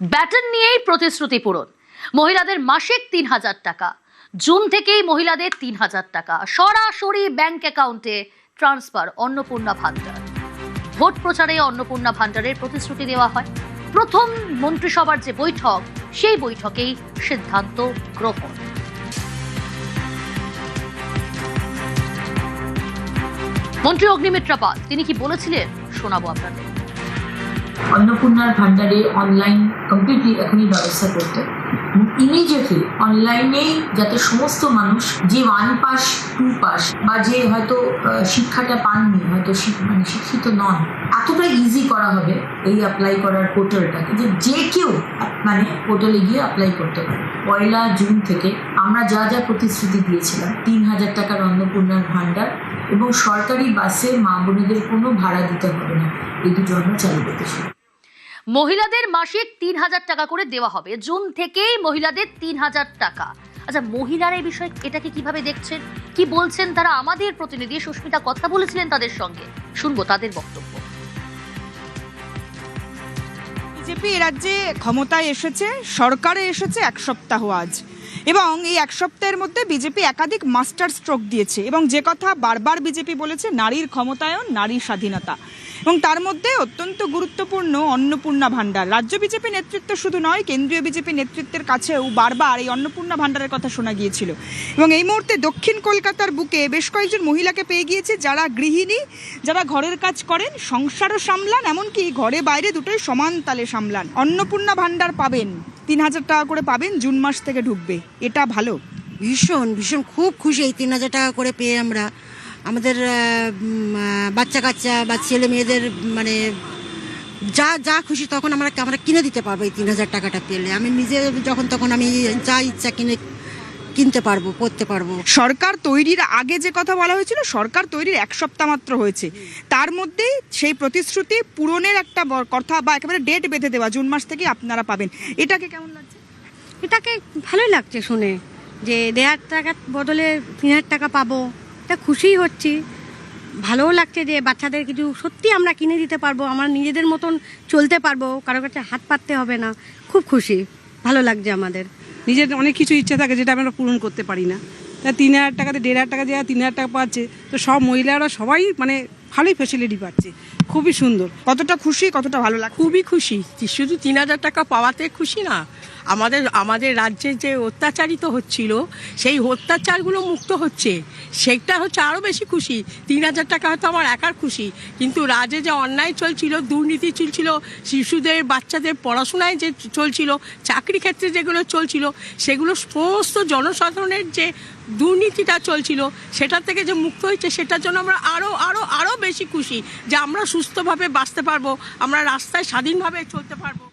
Baton নিয়েই প্রতিশ্রুতি পূরণ। মহিলাদের মাসিক ৩,০০০ টাকা, জুন থেকেই মহিলাদের ৩,০০০ টাকা সরাসরি ব্যাংক অ্যাকাউন্টে ট্রান্সফার। অন্নপূর্ণা ভান্ডার, ভোট প্রচারে অন্নপূর্ণা ভান্ডারের প্রতিশ্রুতি দেওয়া হয়। প্রথম মন্ত্রিসভার যে বৈঠক, সেই বৈঠকেই সিদ্ধান্ত গ্রহণ। মন্ত্রী অগ্নিমিত্রা পাল তিনি কি বলেছিলেন শোনাবো আপনাদের। অন্নপূর্ণার ভান্ডারে অনলাইন কমপ্লিটলি এখনই ব্যবস্থা করতে, ইমিডিয়েটলি অনলাইনেই যাতে সমস্ত মানুষ যে 1 পাস 2 পাস বা যে হয়তো শিক্ষাটা পাননি, হয়তো শিক্ষিত নন, এতটা ইজি করা হবে এই অ্যাপ্লাই করার পোর্টালটাকে যে কেউ পোর্টালে গিয়ে অ্যাপ্লাই করতে পারে। 1 জুন থেকে আমরা যা যা প্রতিশ্রুতি দিয়েছিলাম, ৩,০০০ টাকার অন্নপূর্ণার ভান্ডার এবং সরকারি বাসে মা বোনেদের কোনো ভাড়া দিতে হবে না, এই দুটো আমরা চালু করতেছি। মহিলাদের মাসিক ৩,০০০ টাকা করে দেওয়া হবে, জুন থেকেই মহিলাদের ৩,০০০ টাকা। আচ্ছা, মহিলারা এই বিষয়ে এটাকে কিভাবে দেখছেন, কি বলছেন তারা? আমাদের প্রতিনিধি সুস্মিতা কথা বলেছিলেন তাদের সঙ্গে, শুনবো তাদের বক্তব্য। বিজেপি রাজ্যে ক্ষমতায় এসেছে, সরকারে এসেছে 1 সপ্তাহ আজ, এবং এই 1 সপ্তাহের মধ্যে বিজেপি একাধিক মাস্টার স্ট্রোক দিয়েছে এবং যে কথা বারবার বিজেপি বলেছে, নারীর ক্ষমতায়ন, নারীর স্বাধীনতা, এবং তার মধ্যে অত্যন্ত গুরুত্বপূর্ণ অন্নপূর্ণা ভান্ডার। রাজ্য বিজেপি নেতৃত্ব শুধু নয়, কেন্দ্রীয় বিজেপি নেতৃত্বের কাছেও বারবার এই অন্নপূর্ণা ভান্ডারের কথা শোনা গিয়েছিল। এবং এই মুহূর্তে দক্ষিণ কলকাতার বুকে বেশ কয়েকজন মহিলাকে পেয়ে গিয়েছে, যারা গৃহিণী, যারা ঘরের কাজ করেন, সংসারও সামলান, এমনকি ঘরে বাইরে দুটোই সমান তালে সামলান। অন্নপূর্ণা ভান্ডার পাবেন, 3,০০০ টাকা করে পাবেন, জুন মাস থেকে ঢুকবে। এটা ভালো, ভীষণ ভীষণ খুব খুশি এই 3,০০০ টাকা করে পেয়ে। আমরা আমাদের বাচ্চা কাচ্চা বা ছেলে মেয়েদের যা যা খুশি তখন আমরা কিনে দিতে পারবো এই 3,০০০ টাকাটা পেলে। আমি নিজে যখন তখন আমি যা ইচ্ছা কিনতে পারবো, পড়তে পারবো। সরকার তৈরির আগে যে কথা বলা হয়েছিল, সরকার তৈরির 1 সপ্তাহ মাত্র হয়েছে, তার মধ্যেই সেই প্রতিশ্রুতি পূরণের একটা কথা বা একেবারে ডেট বেঁধে দেওয়া, জুন মাস থেকে আপনারা পাবেন। এটাকে কেমন লাগছে? এটাকে ভালোই লাগছে শুনে, যে 1,৫০০ টাকার বদলে 3,০০০ টাকা পাবো, এটা খুশিই হচ্ছি। ভালোও লাগছে যে বাচ্চাদের কিছু সত্যি আমরা কিনে দিতে পারবো, আমরা নিজেদের মতন চলতে পারবো, কারোর কাছে হাত পাততে হবে না। খুব খুশি, ভালো লাগছে আমাদের। নিজের অনেক কিছু ইচ্ছা থাকে যেটা আমরা পূরণ করতে পারি না, তা 3,০০০ টাকাতে 1,৫০০ টাকা যে 3,০০০ টাকা পাচ্ছে, তো সব মহিলারা সবাই ভালোই ফেসিলিটি পাচ্ছে, খুবই সুন্দর। কতটা খুশি, কতটা ভালো লাগে? খুবই খুশি। শুধু 3,০০০ টাকা পাওয়াতে খুশি না, আমাদের রাজ্যে যে অত্যাচারিত হচ্ছিল, সেই অত্যাচারগুলো মুক্ত হচ্ছে, সেটা হচ্ছে আরও বেশি খুশি। 3,০০০ টাকা হয়তো আমার একার খুশি, কিন্তু রাজ্যে যে অন্যায় চলছিল, দুর্নীতি চলছিল, শিশুদের বাচ্চাদের পড়াশোনায় যে চলছিল, চাকরি ক্ষেত্রে যেগুলো চলছিল, সেগুলো সমস্ত জনসাধারণের যে দুর্নীতিটা চলছিল, সেটা থেকে যে মুক্ত হয়েছে, সেটার জন্য আমরা আরও বেশি খুশি যে আমরা সুস্থভাবে বাঁচতে পারবো, আমরা রাস্তায় স্বাধীনভাবে চলতে পারবো।